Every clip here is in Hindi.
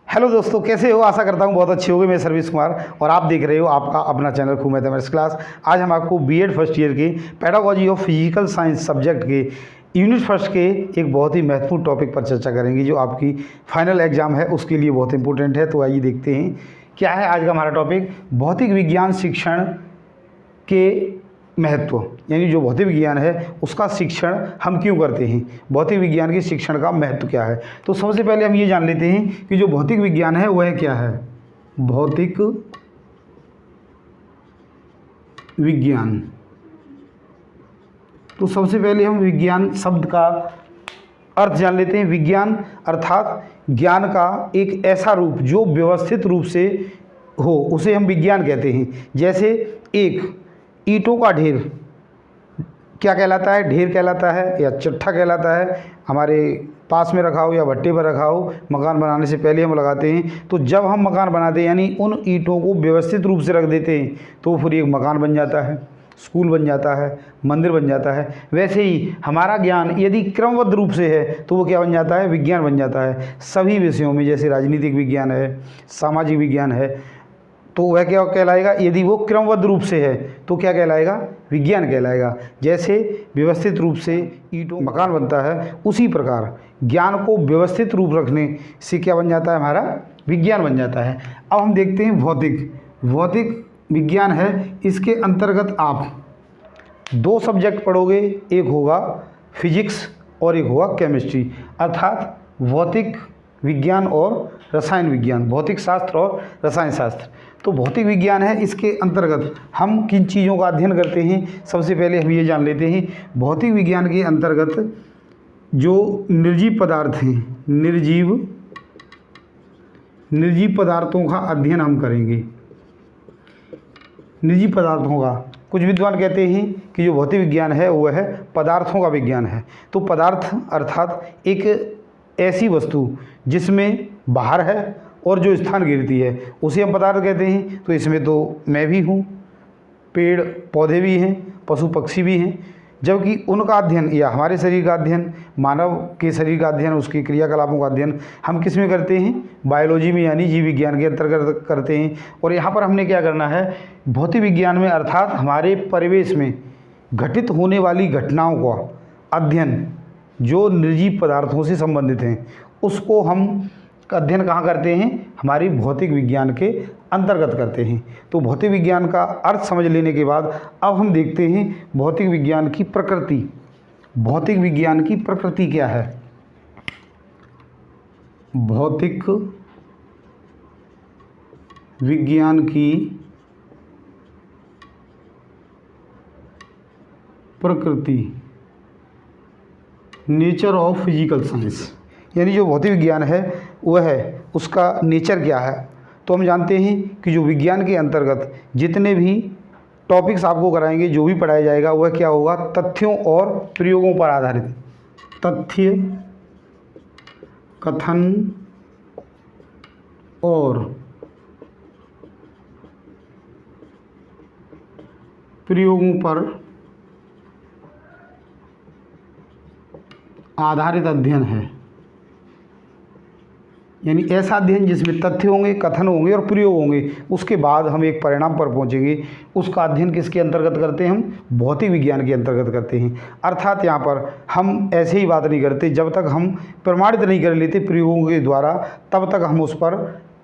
हेलो दोस्तों, कैसे हो? आशा करता हूँ बहुत अच्छे होंगे। मैं सर्विस कुमार और आप देख रहे हो आपका अपना चैनल खूब मैथमेटिक्स क्लास। आज हम आपको बीएड फर्स्ट ईयर के pedagogy of physical science subject के यूनिट फर्स्ट के एक बहुत ही महत्वपूर्ण टॉपिक पर चर्चा करेंगे, जो आपकी फाइनल एग्जाम है उसके लिए बहुत इंपॉर्टेंट है। तो आइए देखते हैं क्या है आज का हमारा टॉपिक। भौतिक विज्ञान शिक्षण के महत्व, यानी जो भौतिक विज्ञान है उसका शिक्षण हम क्यों करते हैं, भौतिक विज्ञान के शिक्षण का महत्व क्या है। तो सबसे पहले हम ये जान लेते हैं कि जो भौतिक विज्ञान है वह क्या है। भौतिक विज्ञान, तो सबसे पहले हम विज्ञान शब्द का अर्थ जान लेते हैं। विज्ञान अर्थात ज्ञान का एक ऐसा रूप जो व्यवस्थित रूप से हो, उसे हम विज्ञान कहते हैं। जैसे एक ईंटों का ढेर क्या कहलाता है? ढेर कहलाता है या चट्टा कहलाता है। हमारे पास में रखा हो या भट्टे पर रखा हो, मकान बनाने से पहले हम लगाते हैं। तो जब हम मकान बनाते हैं यानी उन ईंटों को व्यवस्थित रूप से रख देते हैं तो फिर एक मकान बन जाता है, स्कूल बन जाता है, मंदिर बन जाता है। वैसे ही हमारा ज्ञान यदि क्रमबद्ध रूप से है तो वो क्या बन जाता है? विज्ञान बन जाता है। सभी विषयों में, जैसे राजनीतिक विज्ञान है, सामाजिक विज्ञान है, तो वह क्या कहलाएगा? यदि वो क्रमबद्ध रूप से है तो क्या कहलाएगा? विज्ञान कहलाएगा। जैसे व्यवस्थित रूप से ईंटों मकान बनता है, उसी प्रकार ज्ञान को व्यवस्थित रूप रखने से क्या बन जाता है? हमारा विज्ञान बन जाता है। अब हम देखते हैं भौतिक विज्ञान है। इसके अंतर्गत आप दो सब्जेक्ट पढ़ोगे, एक होगा फिजिक्स और एक होगा केमिस्ट्री, अर्थात भौतिक विज्ञान और रसायन विज्ञान, भौतिक शास्त्र और रसायन शास्त्र। तो भौतिक विज्ञान है, इसके अंतर्गत हम किन चीज़ों का अध्ययन करते हैं? सबसे पहले हम ये जान लेते हैं। भौतिक विज्ञान के अंतर्गत जो निर्जीव पदार्थ हैं, निर्जीव पदार्थों का अध्ययन हम करेंगे। निर्जीव पदार्थों का, कुछ विद्वान कहते हैं कि जो भौतिक विज्ञान है वह है पदार्थों का विज्ञान है। तो पदार्थ अर्थात एक ऐसी वस्तु जिसमें बाहर है और जो स्थान घेरती है उसे हम पदार्थ कहते हैं। तो इसमें तो मैं भी हूँ, पेड़ पौधे भी हैं, पशु पक्षी भी हैं। जबकि उनका अध्ययन या हमारे शरीर का अध्ययन, मानव के शरीर का अध्ययन, उसके क्रियाकलापों का अध्ययन हम किस में करते हैं? बायोलॉजी में, यानी जीव विज्ञान के अंतर्गत करते हैं। और यहाँ पर हमने क्या करना है? भौतिक विज्ञान में अर्थात हमारे परिवेश में घटित होने वाली घटनाओं का अध्ययन जो निर्जीव पदार्थों से संबंधित हैं, उसको हम अध्ययन कहाँ करते हैं? हमारी भौतिक विज्ञान के अंतर्गत करते हैं। तो भौतिक विज्ञान का अर्थ समझ लेने के बाद अब हम देखते हैं भौतिक विज्ञान की प्रकृति। भौतिक विज्ञान की प्रकृति क्या है? भौतिक विज्ञान की प्रकृति, नेचर ऑफ फिजिकल साइंस, यानी जो भौतिक विज्ञान है वह है, उसका नेचर क्या है। तो हम जानते हैं कि जो विज्ञान के अंतर्गत जितने भी टॉपिक्स आपको कराएंगे, जो भी पढ़ाया जाएगा वह क्या होगा? तथ्यों और प्रयोगों पर आधारित। तथ्य, कथन और प्रयोगों पर आधारित अध्ययन है। यानी ऐसा अध्ययन जिसमें तथ्य होंगे, कथन होंगे और प्रयोग होंगे, उसके बाद हम एक परिणाम पर पहुंचेंगे। उसका अध्ययन किसके अंतर्गत करते हैं? हम भौतिक विज्ञान के अंतर्गत करते हैं। अर्थात यहाँ पर हम ऐसे ही बात नहीं करते, जब तक हम प्रमाणित नहीं कर लेते प्रयोगों के द्वारा, तब तक हम उस पर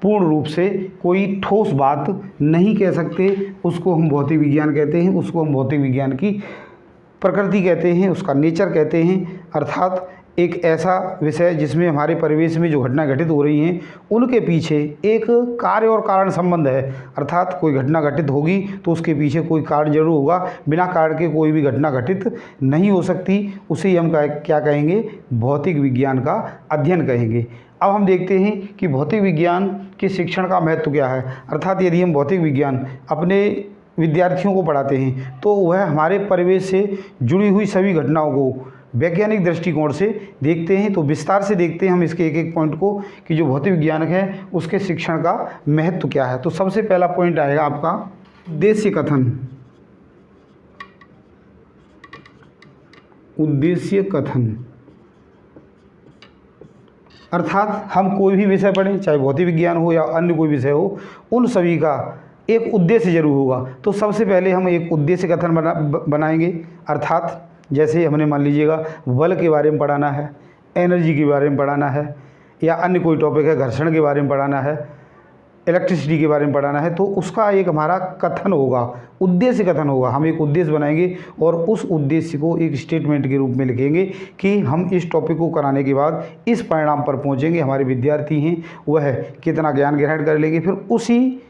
पूर्ण रूप से कोई ठोस बात नहीं कह सकते। उसको हम भौतिक विज्ञान कहते हैं, उसको हम भौतिक विज्ञान की प्रकृति कहते हैं, उसका नेचर कहते हैं। अर्थात एक ऐसा विषय जिसमें हमारे परिवेश में जो घटना घटित हो रही हैं उनके पीछे एक कार्य और कारण संबंध है। अर्थात कोई घटना घटित होगी तो उसके पीछे कोई कारण जरूर होगा, बिना कारण के कोई भी घटना घटित नहीं हो सकती। उसे ही हम क्या कहेंगे? भौतिक विज्ञान का अध्ययन कहेंगे। अब हम देखते हैं कि भौतिक विज्ञान के शिक्षण का महत्व क्या है। अर्थात यदि हम भौतिक विज्ञान अपने विद्यार्थियों को पढ़ाते हैं तो वह हमारे परिवेश से जुड़ी हुई सभी घटनाओं को वैज्ञानिक दृष्टिकोण से देखते हैं। तो विस्तार से देखते हैं हम इसके एक एक पॉइंट को कि जो भौतिक विज्ञान है उसके शिक्षण का महत्व क्या है। तो सबसे पहला पॉइंट आएगा आपका उद्देश्य कथन। उद्देश्य कथन अर्थात हम कोई भी विषय पढ़ें, चाहे भौतिक विज्ञान हो या अन्य कोई विषय हो, उन सभी का एक उद्देश्य जरूर होगा। तो सबसे पहले हम एक उद्देश्य कथन बनाएंगे। अर्थात जैसे हमने मान लीजिएगा बल के बारे में पढ़ाना है, एनर्जी के बारे में पढ़ाना है, या अन्य कोई टॉपिक है, घर्षण के बारे में पढ़ाना है, इलेक्ट्रिसिटी के बारे में पढ़ाना है, तो उसका एक हमारा कथन होगा, उद्देश्य कथन होगा। हम एक उद्देश्य बनाएंगे और उस उद्देश्य को एक स्टेटमेंट के रूप में लिखेंगे कि हम इस टॉपिक को कराने के बाद इस परिणाम पर पहुंचेंगे। हमारे विद्यार्थी हैं वह कितना ज्ञान ग्रहण कर लेंगे, फिर उसी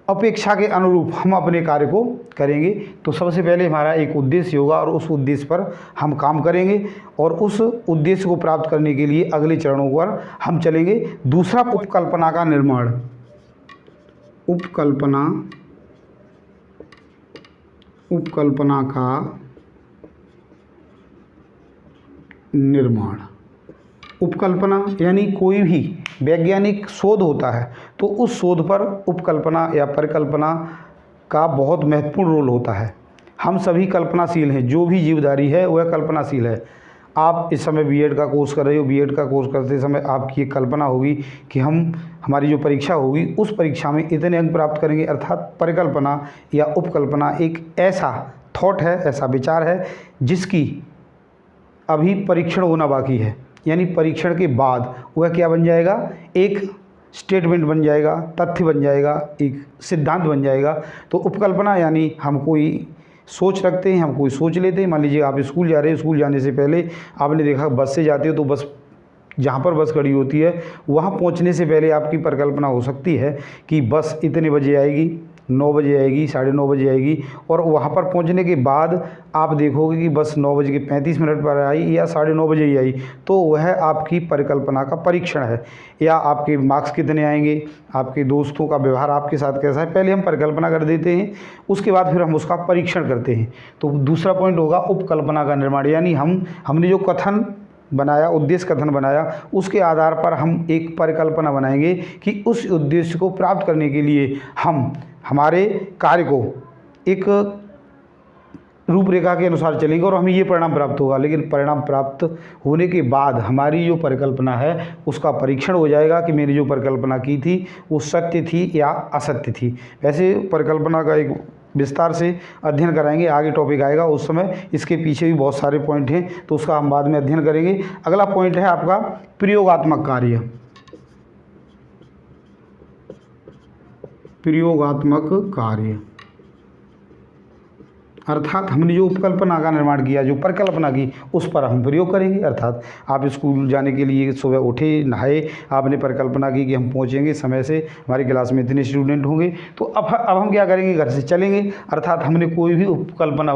अपेक्षा के अनुरूप हम अपने कार्य को करेंगे। तो सबसे पहले हमारा एक उद्देश्य होगा और उस उद्देश्य पर हम काम करेंगे और उस उद्देश्य को प्राप्त करने के लिए अगले चरणों पर हम चलेंगे। दूसरा, उपकल्पना का निर्माण। उपकल्पना का निर्माण। उपकल्पना यानी कोई भी वैज्ञानिक शोध होता है तो उस शोध पर उपकल्पना या परिकल्पना का बहुत महत्वपूर्ण रोल होता है। हम सभी कल्पनाशील हैं, जो भी जीवधारी है वह कल्पनाशील है। आप इस समय बीएड का कोर्स कर रहे हो, बीएड का कोर्स करते समय आपकी एक कल्पना होगी कि हमारी जो परीक्षा होगी उस परीक्षा में इतने अंक प्राप्त करेंगे। अर्थात परिकल्पना या उपकल्पना एक ऐसा थॉट है, ऐसा विचार है जिसकी अभी परीक्षण होना बाकी है, यानी परीक्षण के बाद वह क्या बन जाएगा, एक स्टेटमेंट बन जाएगा, तथ्य बन जाएगा, एक सिद्धांत बन जाएगा। तो उपकल्पना यानी हम कोई सोच रखते हैं, हम कोई सोच लेते हैं। मान लीजिए आप स्कूल जा रहे हैं, स्कूल जाने से पहले आपने देखा बस से जाते हो तो बस जहाँ पर बस खड़ी होती है वहाँ पहुँचने से पहले आपकी परिकल्पना हो सकती है कि बस इतने बजे आएगी, 9 बजे आएगी, 9:30 बजे आएगी, और वहाँ पर पहुँचने के बाद आप देखोगे कि बस 9:35 पर आई या 9:30 बजे ही आई। तो वह आपकी परिकल्पना का परीक्षण है। या आपके मार्क्स कितने आएंगे, आपके दोस्तों का व्यवहार आपके साथ कैसा है, पहले हम परिकल्पना कर देते हैं, उसके बाद फिर हम उसका परीक्षण करते हैं। तो दूसरा पॉइंट होगा उपकल्पना का निर्माण, यानी हमने जो कथन बनाया, उद्देश्य कथन बनाया, उसके आधार पर हम एक परिकल्पना बनाएंगे कि उस उद्देश्य को प्राप्त करने के लिए हम हमारे कार्य को एक रूपरेखा के अनुसार चलेंगे और हमें ये परिणाम प्राप्त होगा। लेकिन परिणाम प्राप्त होने के बाद हमारी जो परिकल्पना है उसका परीक्षण हो जाएगा कि मैंने जो परिकल्पना की थी वो सत्य थी या असत्य थी। वैसे परिकल्पना का एक विस्तार से अध्ययन कराएंगे, आगे टॉपिक आएगा उस समय। इसके पीछे भी बहुत सारे पॉइंट हैं तो उसका हम बाद में अध्ययन करेंगे। अगला पॉइंट है आपका प्रयोगात्मक कार्य। प्रयोगात्मक कार्य अर्थात हमने जो उपकल्पना का निर्माण किया, जो परिकल्पना की, उस पर हम प्रयोग करेंगे। अर्थात आप स्कूल जाने के लिए सुबह उठे, नहाए, आपने परिकल्पना की कि हम पहुंचेंगे समय से, हमारी क्लास में इतने स्टूडेंट होंगे, तो अब हम क्या करेंगे, घर से चलेंगे। अर्थात हमने कोई भी उपकल्पना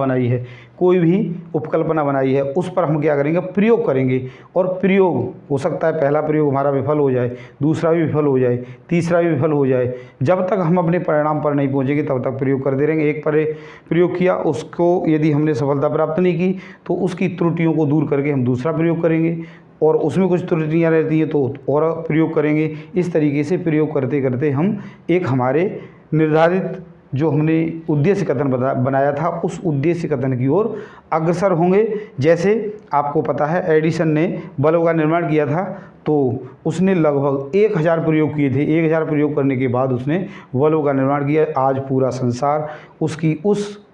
बनाई है, उस पर हम क्या करेंगे, प्रयोग करेंगे। और प्रयोग हो सकता है पहला प्रयोग हमारा विफल हो जाए, दूसरा भी विफल हो जाए, तीसरा भी विफल हो जाए। जब तक हम अपने परिणाम पर नहीं पहुँचेंगे तब तक प्रयोग करते रहेंगे। एक पर प्रयोग किया, उसको यदि हमने सफलता प्राप्त नहीं की तो उसकी त्रुटियों को दूर करके हम दूसरा प्रयोग करेंगे, और उसमें कुछ त्रुटियां रहती हैं तो और प्रयोग करेंगे। इस तरीके से प्रयोग करते करते हम एक हमारे निर्धारित जो हमने उद्देश्य कथन बनाया था उस उद्देश्य कथन की ओर अग्रसर होंगे। जैसे आपको पता है एडिसन ने बल्ब का निर्माण किया था तो उसने लगभग 1000 प्रयोग किए थे। 1000 प्रयोग करने के बाद उसने बल्ब का निर्माण किया। आज पूरा संसार उसकी उस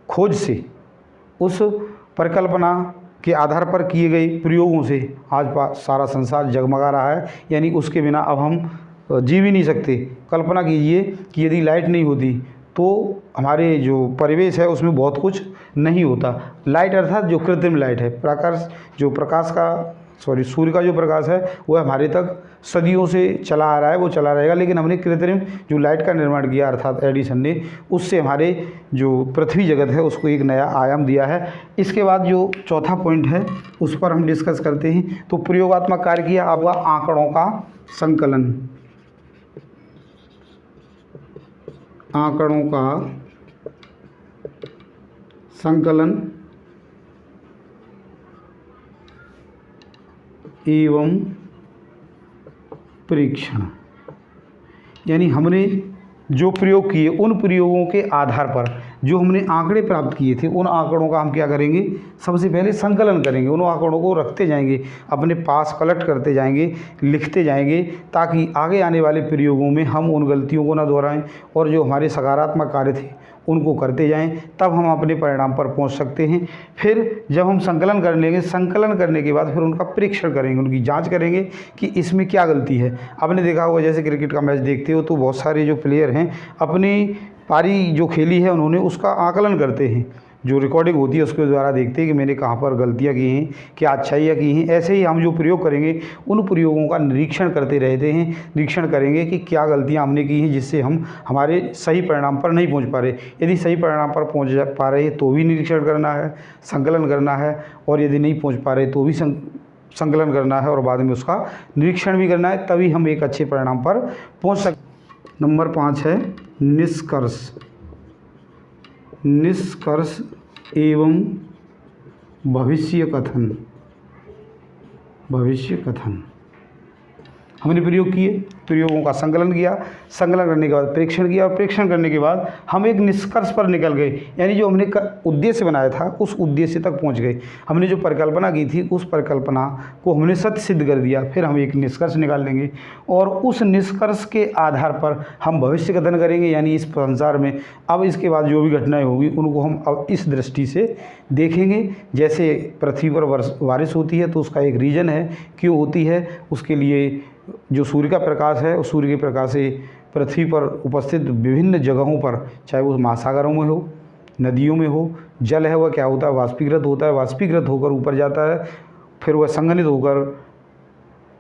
खोज से, उस परिकल्पना के आधार पर किए गए प्रयोगों से आज सारा संसार जगमगा रहा है। यानी उसके बिना अब हम जी भी नहीं सकते। कल्पना कीजिए कि यदि लाइट नहीं होती तो हमारे जो परिवेश है उसमें बहुत कुछ नहीं होता। लाइट अर्थात जो कृत्रिम लाइट है, सूर्य का जो प्रकाश है वह हमारे तक सदियों से चला आ रहा है, वो चला रहेगा। लेकिन हमने कृत्रिम जो लाइट का निर्माण किया अर्थात एडिसन ने, उससे हमारे जो पृथ्वी जगत है उसको एक नया आयाम दिया है। इसके बाद जो चौथा पॉइंट है उस पर हम डिस्कस करते हैं। तो प्रयोगात्मक कार्य किया आपका आंकड़ों का संकलन। आंकड़ों का संकलन एवं परीक्षण, यानी हमने जो प्रयोग किए उन प्रयोगों के आधार पर जो हमने आंकड़े प्राप्त किए थे उन आंकड़ों का हम क्या करेंगे, सबसे पहले संकलन करेंगे। उन आंकड़ों को रखते जाएंगे, अपने पास कलेक्ट करते जाएंगे, लिखते जाएंगे, ताकि आगे आने वाले प्रयोगों में हम उन गलतियों को ना दोहराएं और जो हमारे सकारात्मक कार्य थे उनको करते जाएं, तब हम अपने परिणाम पर पहुंच सकते हैं। फिर जब हम संकलन कर लेंगे, संकलन करने के बाद फिर उनका परीक्षण करेंगे, उनकी जांच करेंगे कि इसमें क्या गलती है। आपने देखा होगा जैसे क्रिकेट का मैच देखते हो तो बहुत सारे जो प्लेयर हैं अपनी पारी जो खेली है उन्होंने उसका आकलन करते हैं, जो रिकॉर्डिंग होती है उसके द्वारा देखते हैं कि मैंने कहाँ पर गलतियाँ की हैं, क्या अच्छाइयाँ की हैं। ऐसे ही हम जो प्रयोग करेंगे उन प्रयोगों का निरीक्षण करते रहते हैं, निरीक्षण करेंगे कि क्या गलतियाँ हमने की हैं जिससे हम हमारे सही परिणाम पर नहीं पहुँच पा रहे। यदि सही परिणाम पर पहुँच पा रहे हैं तो भी निरीक्षण करना है, संकलन करना है, और यदि नहीं पहुँच पा रहे तो भी संकलन करना है और बाद में उसका निरीक्षण भी करना है, तभी हम एक अच्छे परिणाम पर पहुँच सकते। नंबर 5 है निष्कर्ष। निष्कर्ष एवं भविष्य कथन। भविष्य कथन हमने प्रयोग किए, प्रयोगों का संकलन किया, संकलन करने के बाद परीक्षण किया और परीक्षण करने के बाद हम एक निष्कर्ष पर निकल गए, यानी जो हमने उद्देश्य बनाया था उस उद्देश्य तक पहुंच गए। हमने जो परिकल्पना की थी उस परिकल्पना को हमने सत्य सिद्ध कर दिया। फिर हम एक निष्कर्ष निकाल लेंगे और उस निष्कर्ष के आधार पर हम भविष्य कथन करेंगे, यानी इस संसार में अब इसके बाद जो भी घटनाएँ होगी उनको हम अब इस दृष्टि से देखेंगे। जैसे पृथ्वी पर बारिश होती है तो उसका एक रीज़न है, क्यों होती है, उसके लिए जो सूर्य का प्रकाश है उस सूर्य के प्रकाश से पृथ्वी पर उपस्थित विभिन्न जगहों पर, चाहे वो महासागरों में हो, नदियों में हो, जल है वह क्या होता है, वाष्पीकृत होता है, वाष्पीकृत होकर ऊपर जाता है, फिर वह संघनित होकर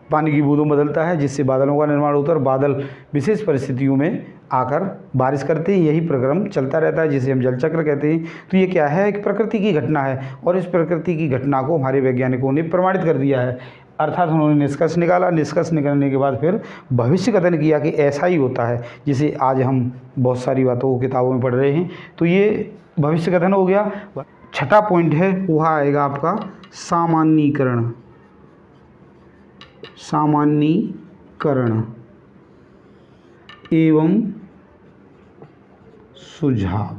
पानी की बूंदों में बदलता है, जिससे बादलों का निर्माण होता है और बादल विशेष परिस्थितियों में आकर बारिश करते हैं। यही प्रक्रम चलता रहता है जिसे हम जल चक्र कहते हैं। तो ये क्या है, एक प्रकृति की घटना है और इस प्रकृति की घटना को हमारे वैज्ञानिकों ने प्रमाणित कर दिया है, अर्थात उन्होंने निष्कर्ष निकाला। निष्कर्ष निकालने के बाद फिर भविष्य कथन किया कि ऐसा ही होता है, जिसे आज हम बहुत सारी बातों को किताबों में पढ़ रहे हैं। तो ये भविष्य कथन हो गया। छठा पॉइंट है वह आएगा आपका सामान्यीकरण। सामान्यीकरण एवं सुझाव।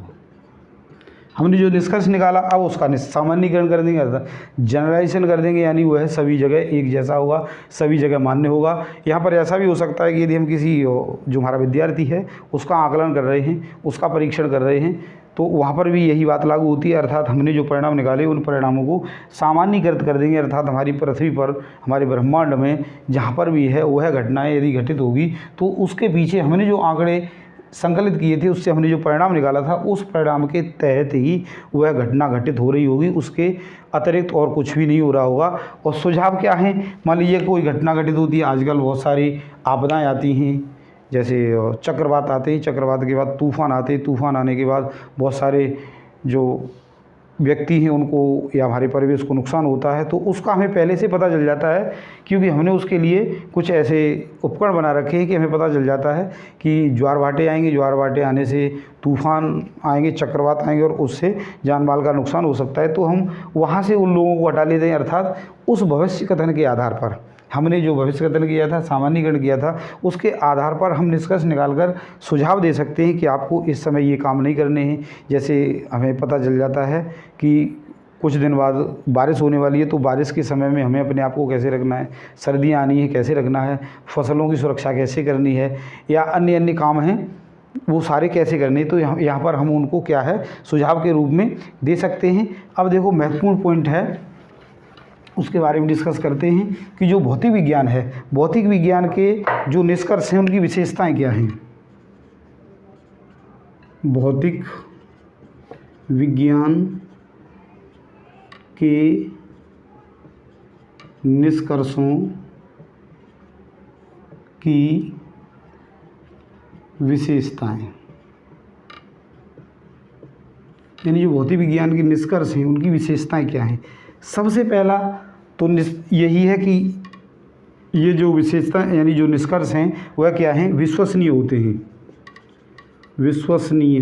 हमने जो निष्कर्ष निकाला अब उसका सामान्यीकरण कर देंगे, अर्थात जनरलाइजेशन कर देंगे, यानी वह सभी जगह एक जैसा होगा, सभी जगह मान्य होगा। यहाँ पर ऐसा भी हो सकता है कि यदि हम किसी जो हमारा विद्यार्थी है उसका आकलन कर रहे हैं, उसका परीक्षण कर रहे हैं, तो वहाँ पर भी यही बात लागू होती है, अर्थात हमने जो परिणाम निकाले उन परिणामों को सामान्यीकृत कर देंगे। अर्थात हमारी पृथ्वी पर, हमारे ब्रह्मांड में जहाँ पर भी है वह घटनाएँ यदि घटित होगी तो उसके पीछे हमने जो आंकड़े संकलित किए थे उससे हमने जो परिणाम निकाला था उस परिणाम के तहत ही वह घटना घटित हो रही होगी, उसके अतिरिक्त और कुछ भी नहीं हो रहा होगा। और सुझाव क्या है, मान लीजिए कोई घटना घटित होती है, आजकल बहुत सारी आपदाएं आती हैं, जैसे चक्रवात आते हैं, चक्रवात के बाद तूफ़ान आते हैं, तूफ़ान आने के बाद बहुत सारे जो व्यक्ति हैं उनको या हमारे परिवेश को नुकसान होता है, तो उसका हमें पहले से पता चल जाता है, क्योंकि हमने उसके लिए कुछ ऐसे उपकरण बना रखे हैं कि हमें पता चल जाता है कि ज्वार भाटे आएंगे, ज्वार भाटे आने से तूफ़ान आएंगे, चक्रवात आएंगे और उससे जान माल का नुकसान हो सकता है। तो हम वहाँ से उन लोगों को हटा लेते हैं, अर्थात उस भविष्य कथन के आधार पर हमने जो भविष्य कथन किया था, सामान्यीकरण किया था, उसके आधार पर हम निष्कर्ष निकालकर सुझाव दे सकते हैं कि आपको इस समय ये काम नहीं करने हैं। जैसे हमें पता चल जाता है कि कुछ दिन बाद बारिश होने वाली है, तो बारिश के समय में हमें अपने आप को कैसे रखना है, सर्दियाँ आनी है कैसे रखना है, फसलों की सुरक्षा कैसे करनी है, या अन्य अन्य काम हैं वो सारे कैसे करने। तो यहाँ पर हम उनको क्या है सुझाव के रूप में दे सकते हैं। अब देखो महत्वपूर्ण पॉइंट है, उसके बारे में डिस्कस करते हैं कि जो भौतिक विज्ञान है, भौतिक विज्ञान के जो निष्कर्ष हैं उनकी विशेषताएं क्या हैं। भौतिक विज्ञान के निष्कर्षों की विशेषताएं, यानी जो भौतिक विज्ञान के निष्कर्ष हैं उनकी विशेषताएं क्या हैं। सबसे पहला तो यही है कि ये जो विशेषता यानी जो निष्कर्ष हैं वह क्या हैं, विश्वसनीय होते हैं। विश्वसनीय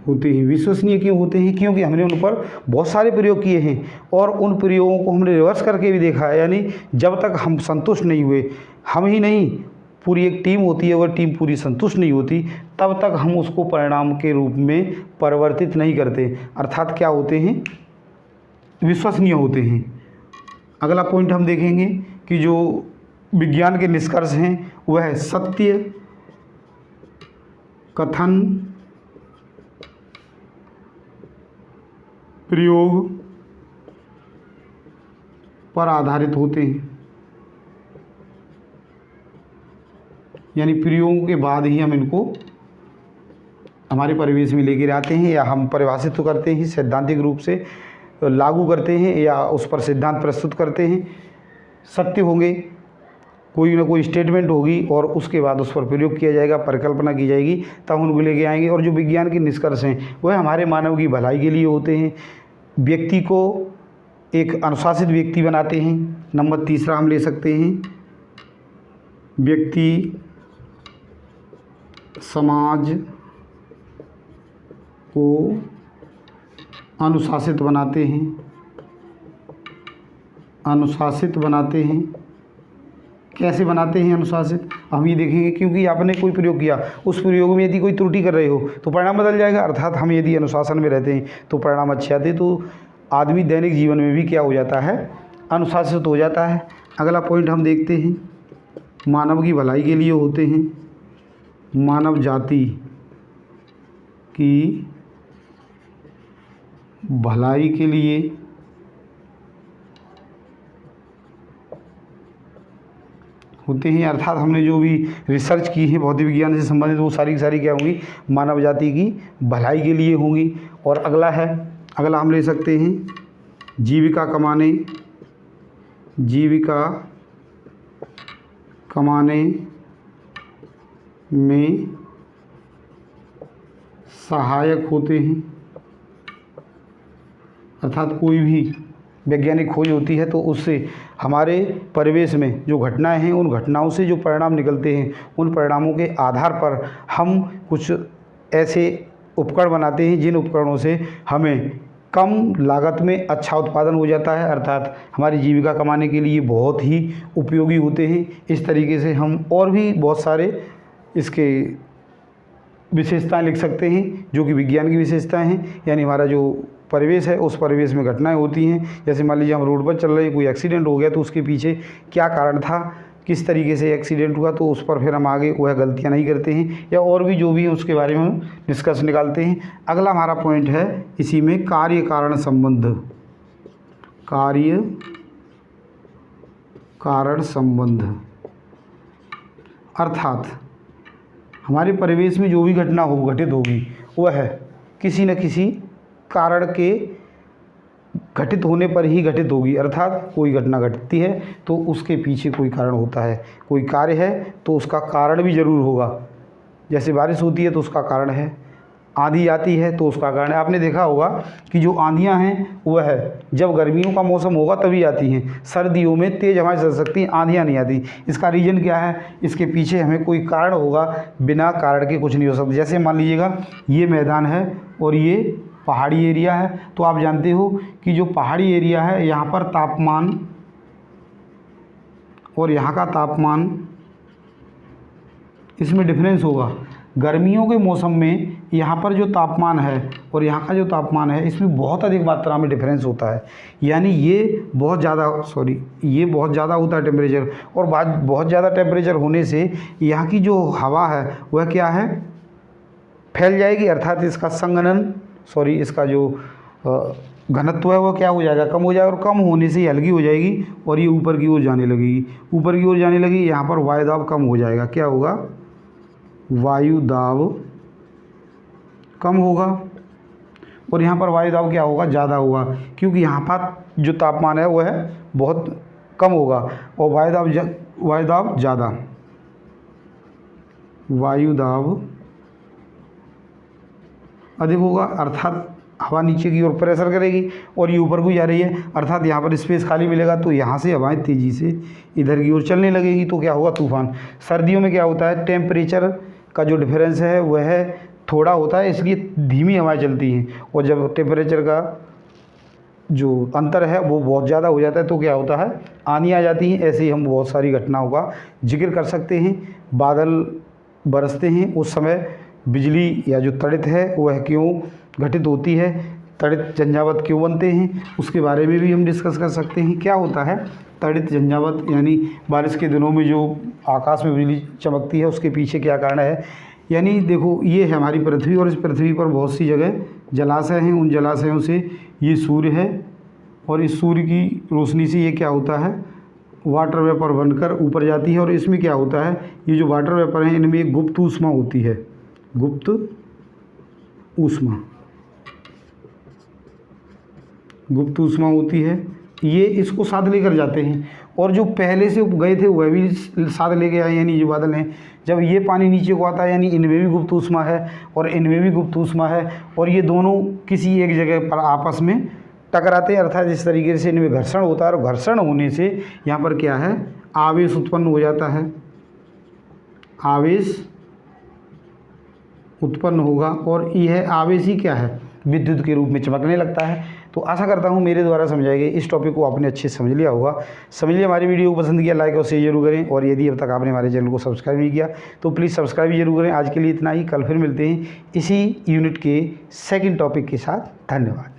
होते हैं। विश्वसनीय क्यों होते हैं, क्योंकि हमने उन पर बहुत सारे प्रयोग किए हैं और उन प्रयोगों को हमने रिवर्स करके भी देखा है, यानी जब तक हम संतुष्ट नहीं हुए, हम ही नहीं पूरी एक टीम होती है, वह टीम पूरी संतुष्ट नहीं होती, तब तक हम उसको परिणाम के रूप में परिवर्तित नहीं करते, अर्थात क्या होते हैं, विश्वसनीय होते हैं। अगला पॉइंट हम देखेंगे कि जो विज्ञान के निष्कर्ष हैं वह है सत्य कथन प्रयोग पर आधारित होते हैं, यानी प्रयोगों के बाद ही हम इनको हमारे परिवेश में लेकर आते हैं, या हम परिभाषित तो करते हैं, सैद्धांतिक रूप से लागू करते हैं, या उस पर सिद्धांत प्रस्तुत करते हैं। सत्य होंगे, कोई ना कोई स्टेटमेंट होगी और उसके बाद उस पर प्रयोग किया जाएगा, परिकल्पना की जाएगी, तब उनको लेके आएंगे। और जो विज्ञान के निष्कर्ष हैं वह हमारे मानव की भलाई के लिए होते हैं, व्यक्ति को एक अनुशासित व्यक्ति बनाते हैं। नंबर तीसरा हम ले सकते हैं, व्यक्ति समाज को अनुशासित बनाते हैं, अनुशासित बनाते हैं। कैसे बनाते हैं अनुशासित, हम ये देखेंगे, क्योंकि आपने कोई प्रयोग किया, उस प्रयोग में यदि कोई त्रुटि कर रहे हो तो परिणाम बदल जाएगा, अर्थात हम यदि अनुशासन में रहते हैं तो परिणाम अच्छे आते, तो आदमी दैनिक जीवन में भी क्या हो जाता है, अनुशासित हो जाता है। अगला पॉइंट हम देखते हैं, मानव की भलाई के लिए होते हैं, मानव जाति की भलाई के लिए होते हैं, अर्थात हमने जो भी रिसर्च की है भौतिक विज्ञान से संबंधित वो सारी की सारी क्या होंगी, मानव जाति की भलाई के लिए होंगी। और अगला है, अगला हम ले सकते हैं, जीविका कमाने में सहायक होते हैं, अर्थात कोई भी वैज्ञानिक खोज होती है तो उससे हमारे परिवेश में जो घटनाएं हैं, उन घटनाओं से जो परिणाम निकलते हैं, उन परिणामों के आधार पर हम कुछ ऐसे उपकरण बनाते हैं जिन उपकरणों से हमें कम लागत में अच्छा उत्पादन हो जाता है, अर्थात हमारी जीविका कमाने के लिए बहुत ही उपयोगी होते हैं। इस तरीके से हम और भी बहुत सारे इसके विशेषताएं लिख सकते हैं जो कि विज्ञान की विशेषताएं हैं, यानी हमारा जो परिवेश है उस परिवेश में घटनाएं होती हैं। जैसे मान लीजिए हम रोड पर चल रहे हैं, कोई एक्सीडेंट हो गया तो उसके पीछे क्या कारण था, किस तरीके से एक्सीडेंट हुआ, तो उस पर फिर हम आगे वह गलतियां नहीं करते हैं, या और भी जो भी है उसके बारे में हम निष्कर्ष निकालते हैं। अगला हमारा पॉइंट है इसी में कार्य कारण संबंध, कार्य कारण संबंध, अर्थात हमारे परिवेश में जो भी घटना हो घटित होगी वह किसी न किसी कारण के घटित होने पर ही घटित होगी, अर्थात कोई घटना घटती है तो उसके पीछे कोई कारण होता है, कोई कार्य है तो उसका कारण भी ज़रूर होगा। जैसे बारिश होती है तो उसका कारण है, आंधी आती है तो उसका कारण है। आपने देखा होगा कि जो आंधियां हैं वह जब गर्मियों का मौसम होगा तभी आती हैं, सर्दियों में तेज़ हवाएं चल सकती हैं, आंधियां नहीं आती। इसका रीज़न क्या है, इसके पीछे हमें कोई कारण होगा, बिना कारण के कुछ नहीं हो सकता। जैसे मान लीजिएगा ये मैदान है और ये पहाड़ी एरिया है, तो आप जानते हो कि जो पहाड़ी एरिया है यहाँ पर तापमान और यहाँ का तापमान इसमें डिफरेंस होगा। गर्मियों के मौसम में यहाँ पर जो तापमान है और यहाँ का जो तापमान है इसमें बहुत अधिक मात्रा में डिफरेंस होता है, यानी ये बहुत ज़्यादा होता है टेम्परेचर, और बहुत ज़्यादा टेम्परेचर होने से यहाँ की जो हवा है वह क्या है, फैल जाएगी, अर्थात इसका जो घनत्व है वह क्या हो जाएगा, कम हो जाएगा, और कम होने से हल्की हो जाएगी और ये ऊपर की ओर जाने लगेगी, यहाँ पर वायु दाब कम हो जाएगा। क्या होगा, वायु दाब कम होगा, और यहाँ पर वायु दाब क्या होगा, ज़्यादा होगा, क्योंकि यहाँ पर जो तापमान है वह बहुत कम होगा और वायु दाब ज़्यादा, वायु दाब अधिक होगा, अर्थात हवा नीचे की ओर प्रेशर करेगी और ये ऊपर को जा रही है, अर्थात यहाँ पर स्पेस खाली मिलेगा तो यहाँ से हवाएं तेज़ी से इधर की ओर चलने लगेगी, तो क्या होगा, तूफान। सर्दियों में क्या होता है, टेम्परेचर का जो डिफरेंस है वह थोड़ा होता है, इसलिए धीमी हवाएं चलती हैं, और जब टेम्परेचर का जो अंतर है वो बहुत ज़्यादा हो जाता है तो क्या होता है, आंधी आ जाती है। ऐसे ही हम बहुत सारी घटनाओं का जिक्र कर सकते हैं। बादल बरसते हैं उस समय बिजली या जो तड़ित है वह क्यों घटित होती है, तड़ित झंझावात क्यों बनते हैं, उसके बारे में भी हम डिस्कस कर सकते हैं। क्या होता है तड़ित झंझावात, यानी बारिश के दिनों में जो आकाश में बिजली चमकती है उसके पीछे क्या कारण है। यानी देखो ये है हमारी पृथ्वी और इस पृथ्वी पर बहुत सी जगह जलाशय हैं। उन जलाशयों से ये सूर्य है और इस सूर्य की रोशनी से ये क्या होता है, वाटर वेपर बनकर ऊपर जाती है। और इसमें क्या होता है, ये जो वाटर वेपर हैं इनमें एक गुप्त ऊष्मा होती है, गुप्त ऊष्मा, गुप्त ऊष्मा होती है। ये इसको साथ लेकर जाते हैं और जो पहले से गए थे वह भी साथ लेके आए, यानी जो बादल हैं जब ये पानी नीचे को आता है यानी इनमें भी गुप्त ऊष्मा है और इनमें भी गुप्त ऊष्मा है और ये दोनों किसी एक जगह पर आपस में टकराते हैं, अर्थात इस तरीके से इनमें घर्षण होता है और घर्षण होने से यहाँ पर क्या है, आवेश उत्पन्न हो जाता है, आवेश उत्पन्न होगा और यह आवेश ही क्या है, विद्युत के रूप में चमकने लगता है। तो आशा करता हूँ मेरे द्वारा समझाए गए इस टॉपिक को आपने अच्छे से समझ लिया होगा। समझ लिया, हमारी वीडियो को पसंद किया लाइक और शेयर जरूर करें और यदि अब तक आपने हमारे चैनल को सब्सक्राइब नहीं किया तो प्लीज़ सब्सक्राइब जरूर करें। आज के लिए इतना ही, कल फिर मिलते हैं इसी यूनिट के सेकंड टॉपिक के साथ। धन्यवाद।